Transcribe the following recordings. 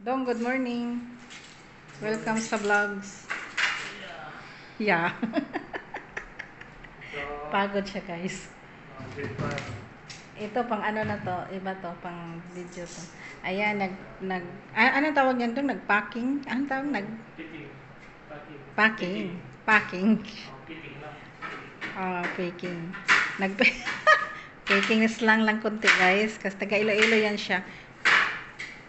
Dong, good morning. Welcome sa vlogs. Yeah. Pagod siya, guys. Ito pang ano na to, iba to, pang video to. Ayan, anong tawag yan doon? Nagpacking? Anong tawag? Picking. Packing. Packing. Packing. Picking lang. Packing. Nag Packing na slang lang konti, guys. Kasi taga Iloilo yan siya.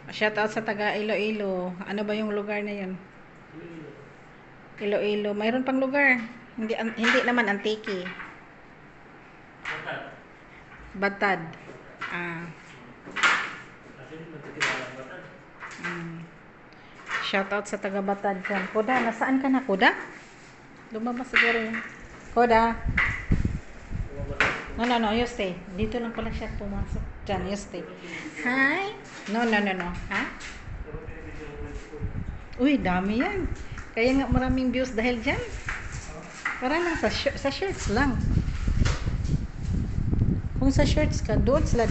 Shout out sa taga Iloilo. Ano ba yung lugar na yun? Iloilo. Mayroon pang lugar. Hindi naman Antique. Matad. Batad. Ah. Kasi nagtitinala matad. Shout out sa taga Batad dyan. Koda, nasaan ka na, Koda? Lumabas siguro yun. Koda. No, you stay. Dito lang pala siya pumasok. Dyan, you stay. Hi. No. Ha? Uy, dami yan. Kaya nga maraming views dahil dyan. Para lang sa shirts lang. Kung sa shirts ka, doon sila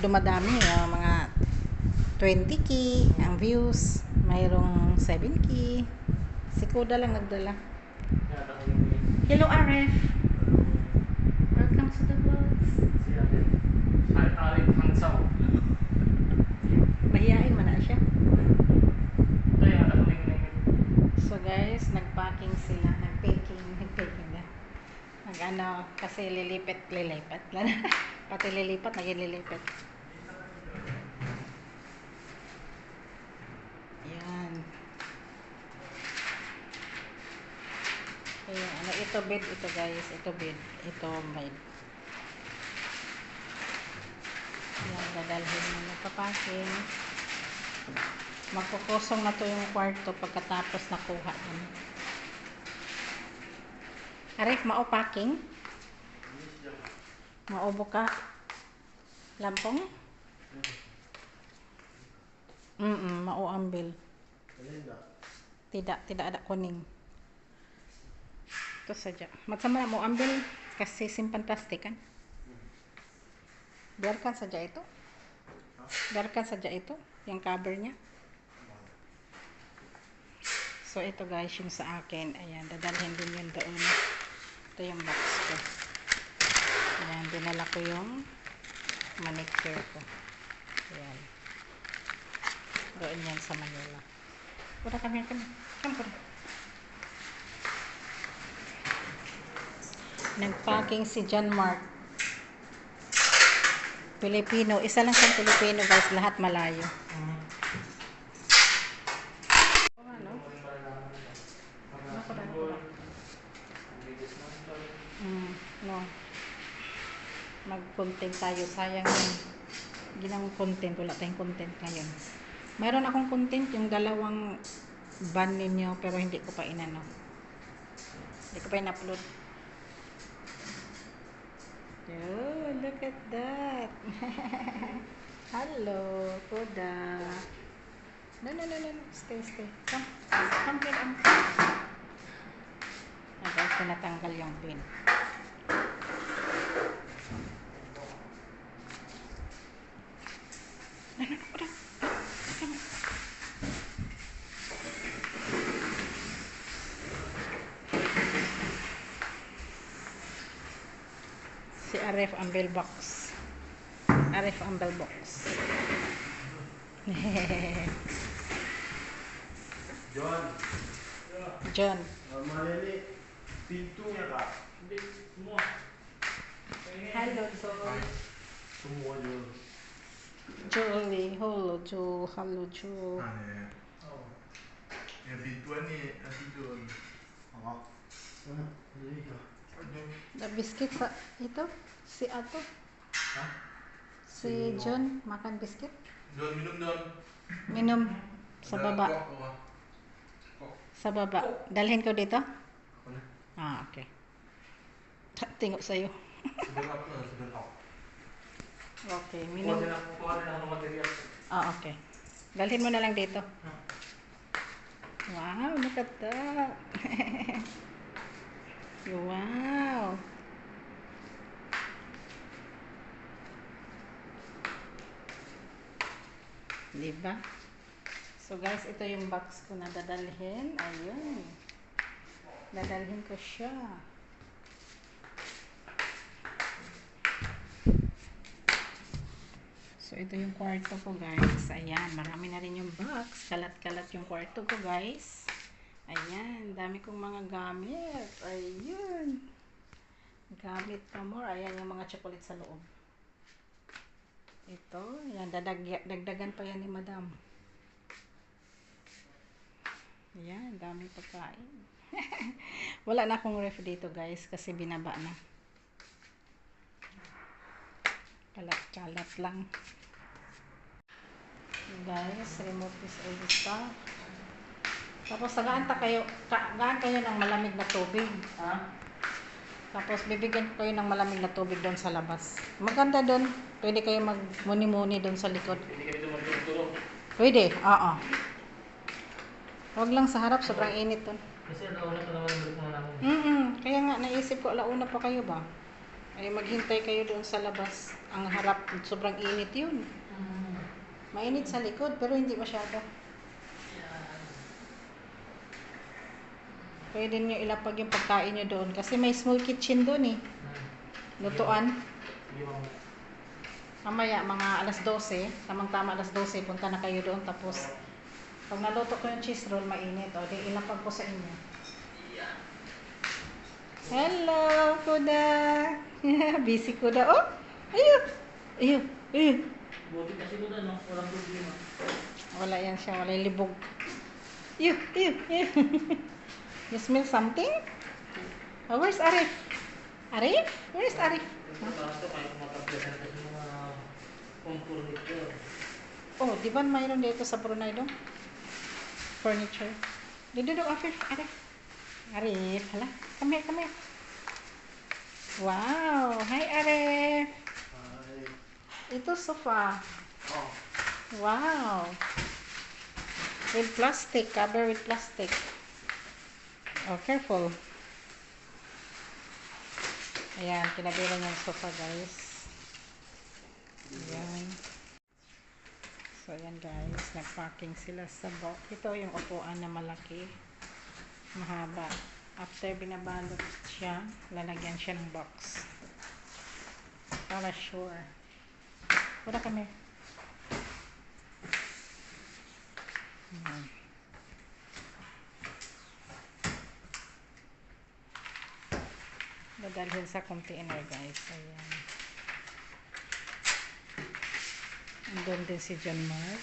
dumadami. Mga 20k ang views. Mayroong 7k. Si Koda lang nagdala. Hello, Aref. Welcome to the vlogs. Arif Hangsaw. Mahihain man na siya. Kaya nakaling. So guys, nagpacking sila. Nagpacking na. Nag-ano, kasi lilipat. Pati lilipat, naging lilipat. Yan. Kaya, ano, ito bed, ito guys. Ito bed. Ito bed. Yan, dadalhin mo nagpapacking. Magkukusong na to yung kwarto pagkatapos nakuha din. Arif, mao-packing? Maubo ka? Lampong? Mao-ambil. Tidak ada kuning. Ito sadya. Magsama mo ambil kasi simpan plastik kan? Biarkan saja itu. Biarkan saja itu yang covernya. So ito guys yung sa akin. Ayan, dadalhin din yun doon. Ito yung box ko. Ayan, dinala ko yung manicure ko. Ayan. Doon yan sa Manila. Pura kami. Pura. Nagpacking si John Mark. Pilipino. Isa lang siyang Pilipino guys. Lahat malayo. No. Mag-content tayo. Sayang yung ginawang content. Wala tayong content ngayon. Mayroon akong content yung dalawang ban ninyo pero hindi ko pa inano. Hindi ko pa in-upload. Oh, look at that. Hello, Koda. No. Stay. Come here. Guys, tinatanggal yung pin. Si Aref Ambil Box. John. Malili, pintunya kak. Semua. Hello, Joel. Semua jual. Jolie. Hello, Joel. Aneh. Oh. Yang pintuan ni nanti jual. Oh. The biscuit sa ito? Si Ato? Hah? Si John makan biscuit? Don minum don. Minum sa Ada baba. kok. Sa baba. Dalhin ko dito? Apa ni? Okay. Tingok sa'yo. Sebentar. Okay, minum. Kuha din ako ng material. Okay. Dalhin mo na lang dito. Wow, look at that. Wow. Diba? So guys, ito yung box ko na dadalhin. Ayun. Dadalhin ko siya. So ito yung kwarto ko guys. Ayan, marami na rin yung box. Kalat-kalat yung kwarto ko guys. Ayan, dami kong mga gamit. Ayun. Gamit pa more. Ayan yung mga chocolate sa loob. Ito, ayan, dagdagan pa yan ni madam. Ayan, dami pagkain. Wala na akong ref dito guys kasi binaba na. Kalat-kalat lang. Guys, remote is all the stuff. Tapos gaan kayo ng malamig na tubig. Ha? Tapos bibigyan ko kayo ng malamig na tubig doon sa labas. Maganda doon. Pwede kayo magmuni-muni doon sa likod. Hindi kami doon magtulog-tulog. Pwede, oo. Huwag lang sa harap, sobrang init doon. Kasi alauna pa naman balik mo namin. Kaya nga, naisip ko, alauna pa kayo ba? Ay maghintay kayo doon sa labas. Ang harap, sobrang init yun. Mainit sa likod, pero hindi masyado. Pwede nyo ilapag yung pagkain nyo doon. Kasi may small kitchen doon eh. Lutuan. Hindi mo. Mamaya, mga alas 12. Tamang-tama alas 12, punta na kayo doon. Tapos, pag naluto ko yung cheese roll, mainit. O, di ilapag ko sa inyo. Hello, Kuda! Busy Kuda. Oh! Ayun! Ayun! Ayun! Buti kasi doon ano, walang problema. Wala yan siya. Wala yung libog. Ayun! Ayun! Ayun! You smell something? Oh, where's Arif? Arif? Where's Arif? Parang ito kaya kumataplasan kasi mga furniture. Oh, di ba mayroon dito sa Brunei doon? Furniture. Dito doon, Arif. Arif. Arif. Hala. Come here, come here. Wow. Hi, Arif. Ito sofa. Oh. Wow. With plastic. Cover with plastic. Oh, careful. Ayan, kinabilan yung sofa, guys. Ayan. So, ayan, guys. Nag-parking sila sa box. Ito yung upuan na malaki. Mahaba. After binabalot siya, lalagyan siya ng box. Para sure. Punta kami. Ayan. Dadalhin sa container guys. Ayan. Andun din si John Mark.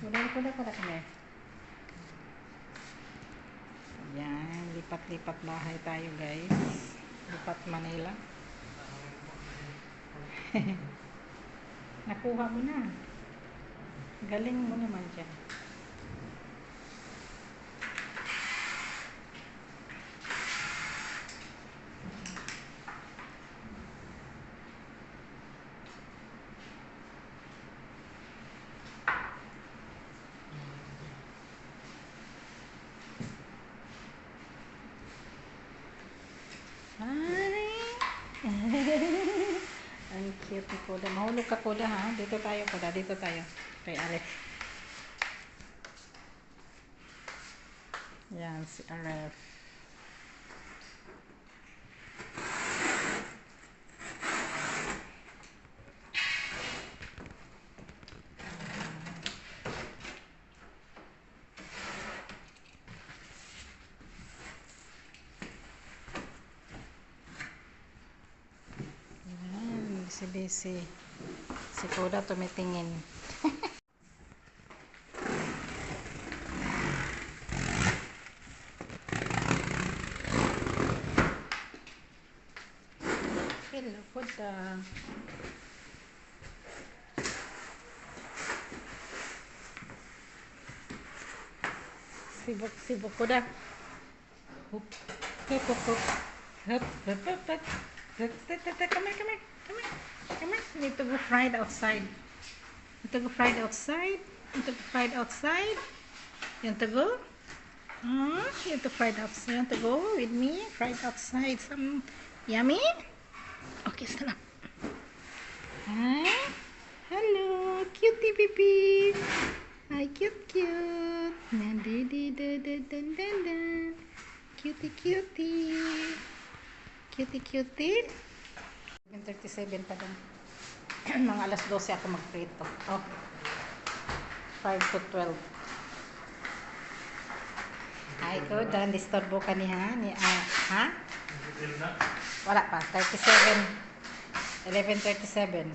Kuda kami. Ayan. Lipat-lipat bahay tayo guys. Lipat Manila. Nakuha mo na. Galing mo naman dyan. Ang cute ni Kuda. Mahulog ka Kuda ha. Dito tayo Kuda. Dito tayo. Kay Aref. Yan si Aref. Busy. Si Kuda tumitingin. Hello, Kuda. Sibuk Kuda. Hup. Hup, hup, hup. Hup, hup, hup, hup. Come here. Come here. You need to go fried outside. You need to go fried outside. You need to go fried outside. You want to go? You want to fried outside. You want to go with me? Fried outside. Some yummy? Okay, stand up. Hi. Hello, cutie baby. Hi, cute. Dun. Cutie. Cutie. 37 pa dun. Mga alas 12 ako magprito. Oh, 5 to 12. Ay ko, dahil disturbo ka ni ha? Ha? Wala pa, 37. 11:37.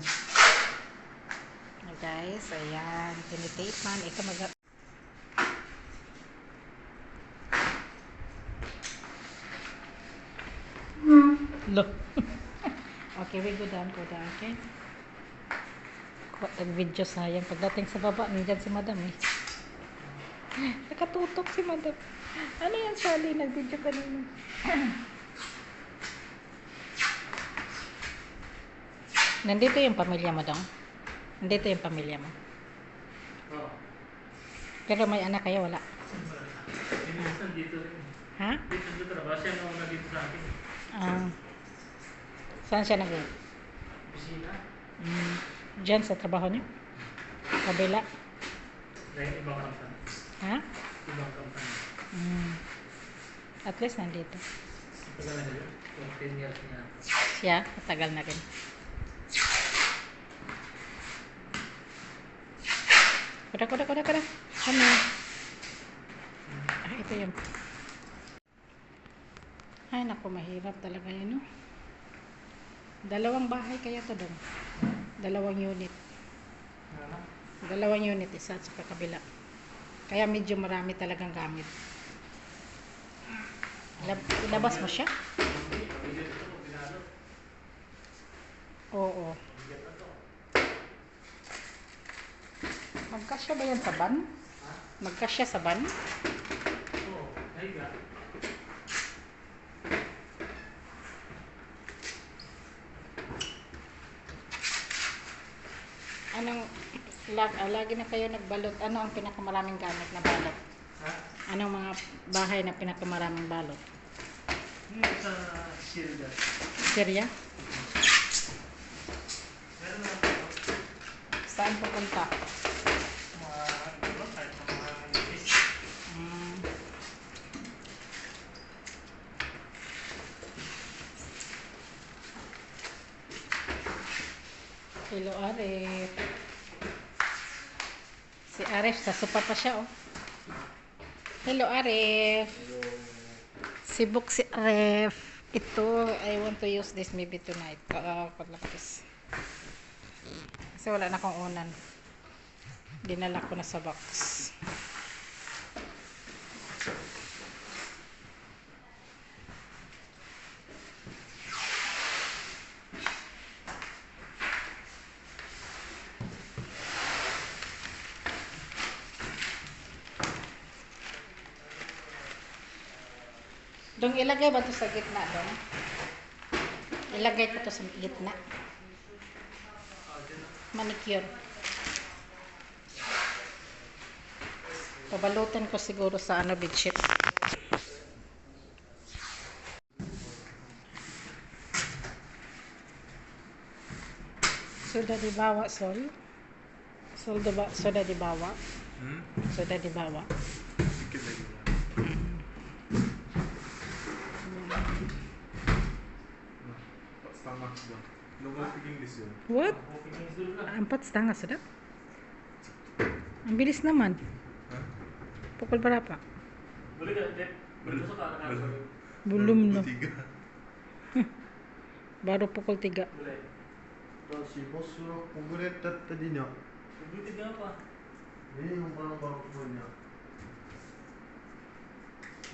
Guys, ayan. Tinitape man. Ito Look. Okay, we go down, okay? Nag-video sayang. Pagdating sa baba, nandyan si madam eh. Nakatutok si madam. Ano yan, Sally? Nag-video kanina. Nandito yung pamilya mo, dong? Nandito yung pamilya mo? Oo. Pero may anak kayo, wala? Dito rin. Ha? Dito trabaho siya nung nandito sa akin. Saan siya Opisina. Diyan sa trabaho niyo? Kabila? Dahil ibang company. Ha? Ibang company. At least nandito. Tagal na yun. 10 years niya. Siya, matagal na rin. Kuda. Ano? Ito yun. Ay, naku, mahirap talaga yun, no? Dalawang bahay kaya to dong. Dalawang unit. Ano? Dalawang unit, isa at sa kabila. Kaya medyo marami talagang gamit. Ilabas mo siya? Oo. Magkasya ba yan sa van? Magkasya sa van? Oo. Ay, ga. Lagi na kayo nagbalot. Ano ang pinakamaraming gamit na balot? Ha? Anong mga bahay na pinakamaraming balot? Sa Syria. Syria? Meron na Saan pupunta? kahit mga English. Hello, Arif. Si Arif, sa sopa pa siya, oh. Hello, Arif. Sibuk si Arif. Ito, I want to use this maybe tonight. Paglapis. Kasi wala na akong unan. Dinala ko na sa box. Dong, ilagay ba ito sa gitna, dong? Ilagay ko to sa gitna. Manicure. Pabalutan ko siguro sa bedsheet. Sudah dibawa, Sol? Sudah dibawa? Sudah dibawa? Dikit lagi lah. Empat setengah sudah. Logo speaking this year. What? Okay, English dulu lah. 4:30 sudah? Ang bilis naman. Hah? Pukul berapa? Boleh gak, Dep? Belum masuk ke anak-anak? Belum, no. 3. Baru pukul 3. Boleh. Si bos suruh penggulet tadinya. Dulu 3 apa? Ini yang baru punya.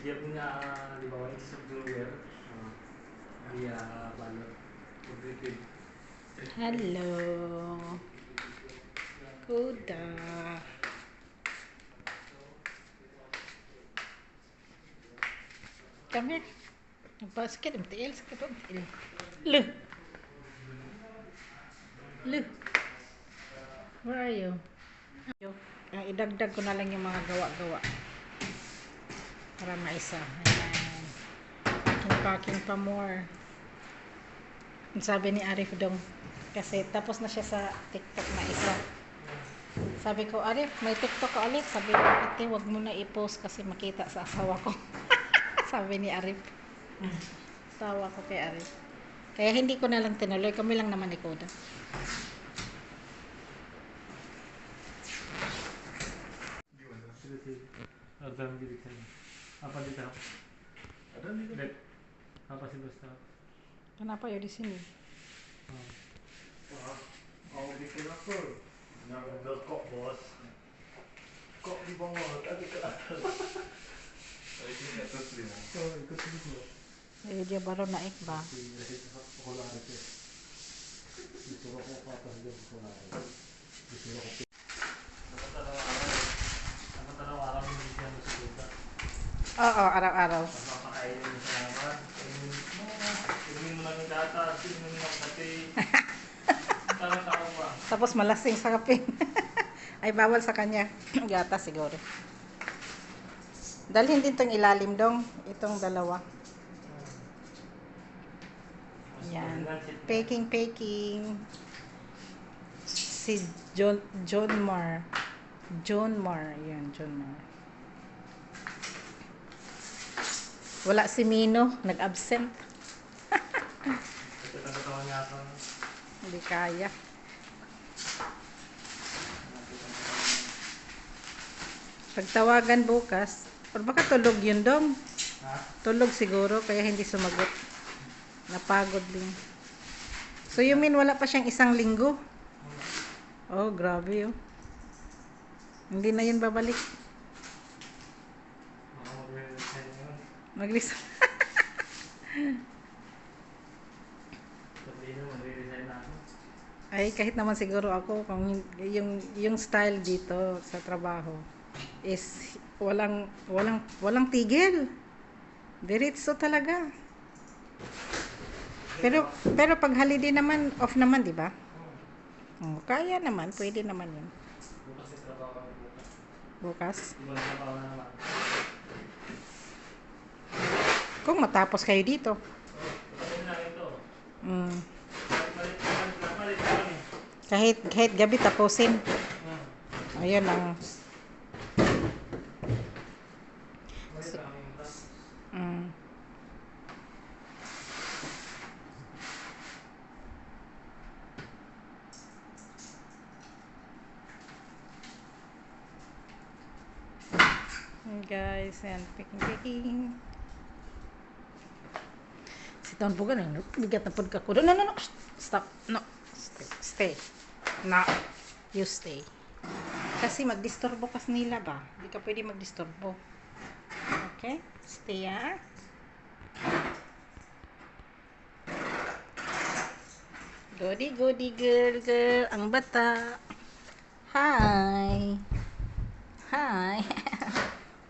Dia punya di bawahnya sebelumnya. Dia balot. Begitu. Hello. Kuda. Come here. Sakit, sakit. Look. Where are you? Idagdag ko na lang yung mga gawa-gawa. Para maisa. Ayan. Packing pa more. Ang sabi ni Arif dong, Kasi tapos na siya sa TikTok na isa. Sabi ko, Arif, may TikTok ka ulit. Sabi ko, ate, wag mo na i-post kasi makita sa asawa ko. Sabi ni Arif. Tawa ko kay Arif. Kaya hindi ko na lang tinuloy. Kami lang naman ni Koda. Gimana? Sige, sige. Order ng bilik sa'yo. Apa dito? Ada nih kan? Dek. Apa sih basta? Kenapa ya di sini? Wah, mau bikin apa? Ngambil kok bos. Kok di bawah tadi ke atas. Oh, ini di atas dia. Oh, ikut dulu. Eh, dia baru naik ba? Disuruh ko pa atas dyan sa kulari. Disuruh ko. Dapat araw-araw yung bigyan mo sa lupa. Oo, araw-araw. Papakainin mo sa naman. Inumin mo lang yung gatas, inumin mo ng kape. Parang tao ba? Tapos malasing sa kape. Ay, bawal sa kanya. Gata siguro. Dalhin din tong ilalim dong. Itong dalawa. Yan. Peking. Si John Mar. Yan, John Mar. Wala si Mino. Nag-absent. Ito nagkatawa niya ako. Hindi kaya. Pagtawagan bukas, or baka tulog yun dong. Ha? Tulog siguro, kaya hindi sumagot. Napagod din. So, you mean wala pa siyang isang linggo? Oh, grabe oh. Hindi na yun babalik. Baka mag-resign yun. Mag-listen. Sabihin mo, mag-resign na ako. Ay, kahit naman siguro ako, kung yung style dito sa trabaho is walang tigil. Diretso talaga. Pero pag holiday naman, off naman, di ba? Oh, kaya naman, pwede naman yun. Bukas yung trabaho kami bukas. Bukas. Ibang trabaho na naman. Kung matapos kayo dito. Pagkasin namin ito. Mm. Malit kami. Kahit gabi tapusin. Ayun ang Malit kami. mm. Guys, yan, picking. Si Don Bugan, bigat na pod ka ko. No, stop. No. Stay. No. You stay. Kasi magdisturbo kas nila ba? Hindi ka pwede magdisturbo. Okay? Stay, ah. Goody, girl. Ang bata. Hi.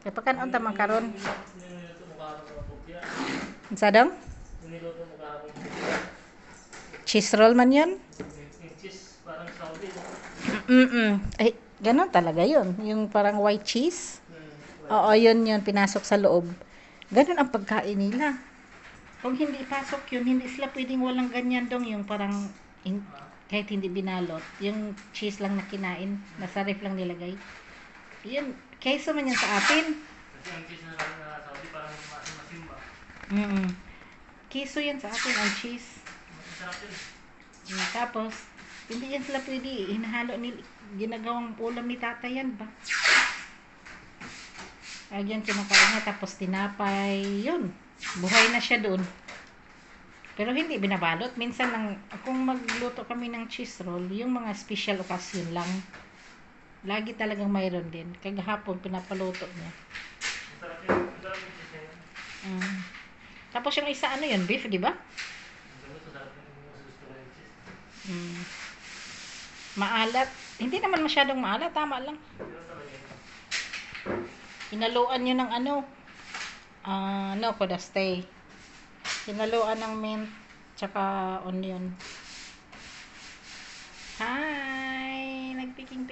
Kaya pagkanon tamang karon. Niluto mo kahapon ng pupya. Unsa dong? Niluto mo kahapon ng pupya. Cheese roll man yun? Yung cheese, parang Saudi. Ay, ganun talaga yun. Yung parang white cheese. Oo, yun. Pinasok sa loob. Ganun ang pagkain nila. Kung hindi ipasok yun, hindi sila pwedeng walang ganyan dong. Yung parang, kahit hindi binalot, yung cheese lang na kinain, nasa ref lang nilagay. Yun, kaysa man yan sa atin. Kasi ang cheese na lang na Saudi, parang masimba. Kiso yan sa atin, ang cheese. Masarap yun. Tapos, hindi yan sila pwede. Hinahalo ginagawang ulam ni tata yan ba? Ayan, kinakain niya. Tapos tinapay. Yun. Buhay na siya doon. Pero hindi binabalot. Minsan lang, kung magluto kami ng cheese roll, yung mga special occasion lang. Lagi talagang mayroon din. Kagahapon, pinapaluto niya. Masarap yun. Masarap yung cheese na yun. Tapos yung isa, ano yun? Beef, di ba? Masarap yun. Gusto ko yung cheese. Maalat. Hindi naman masyadong maalat. Tama lang. Pero talaga yun. Hinaluan nyo ng Koda stay. Hinaluan ng mint, tsaka onion. Hi! Nagpiking.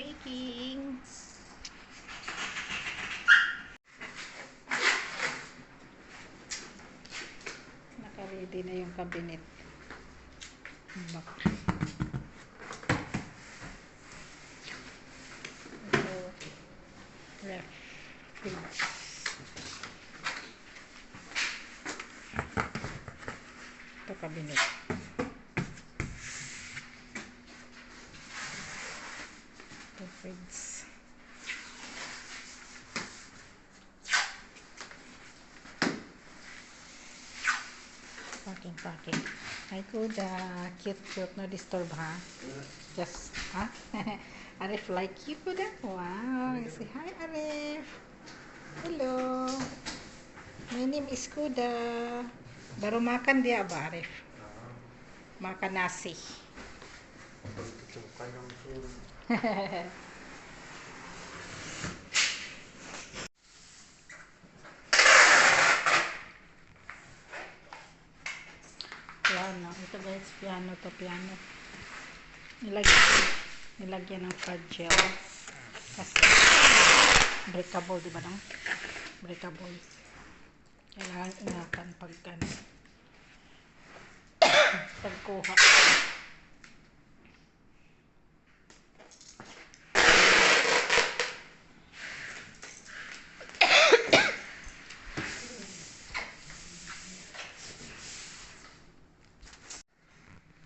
Naka-ready na yung cabinet. Bak. cabinet. Ito, fridge. Packing. Hi, Kuda. Cute. No disturb, ha? Just, ha? Arif like you, Kuda? Wow. Say hi, Arif. Hello. My name is Kuda. Baru makan dia ba, Arif? Makan nasi. Tutukan ng phone. Piano. Ito guys, piano. Nilagyan ng card gel. Kasi breakable, di ba no? Breakable. Kailangan ingatan pagkuha.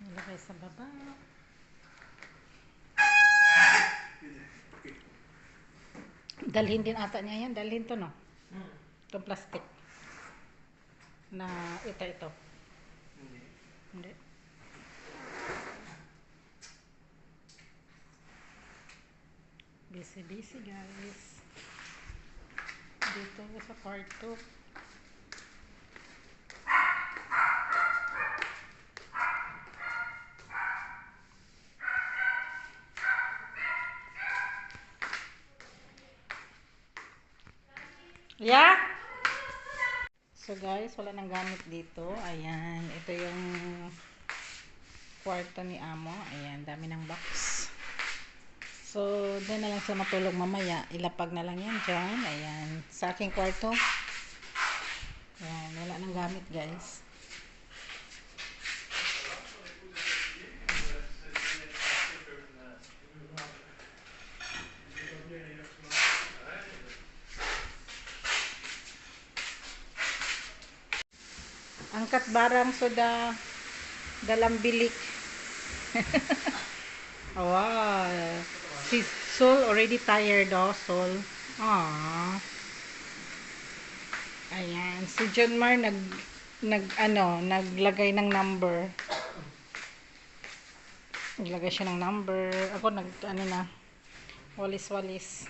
Nilagay sa baba. Dalhin din ata niya yan. Dalhin to, no? Itong plastic. Na ito. Hindi. Busy guys. Dito sa kwarto. Yeah? So guys, wala nang gamit dito. Ayan, ito yung kwarto ni Amo. Ayan, dami ng box. So, doon na lang siya matulog mamaya. Ilapag na lang yan dyan. Ayan, sa aking kwarto. Ayan, wala nang gamit guys. Angkat barang soda dalam bilik. Wow. Si Sol already tired, oh, Sol. Aww. Ayan, si John Mar naglagay ng number. Naglagay siya ng number. Ako walis.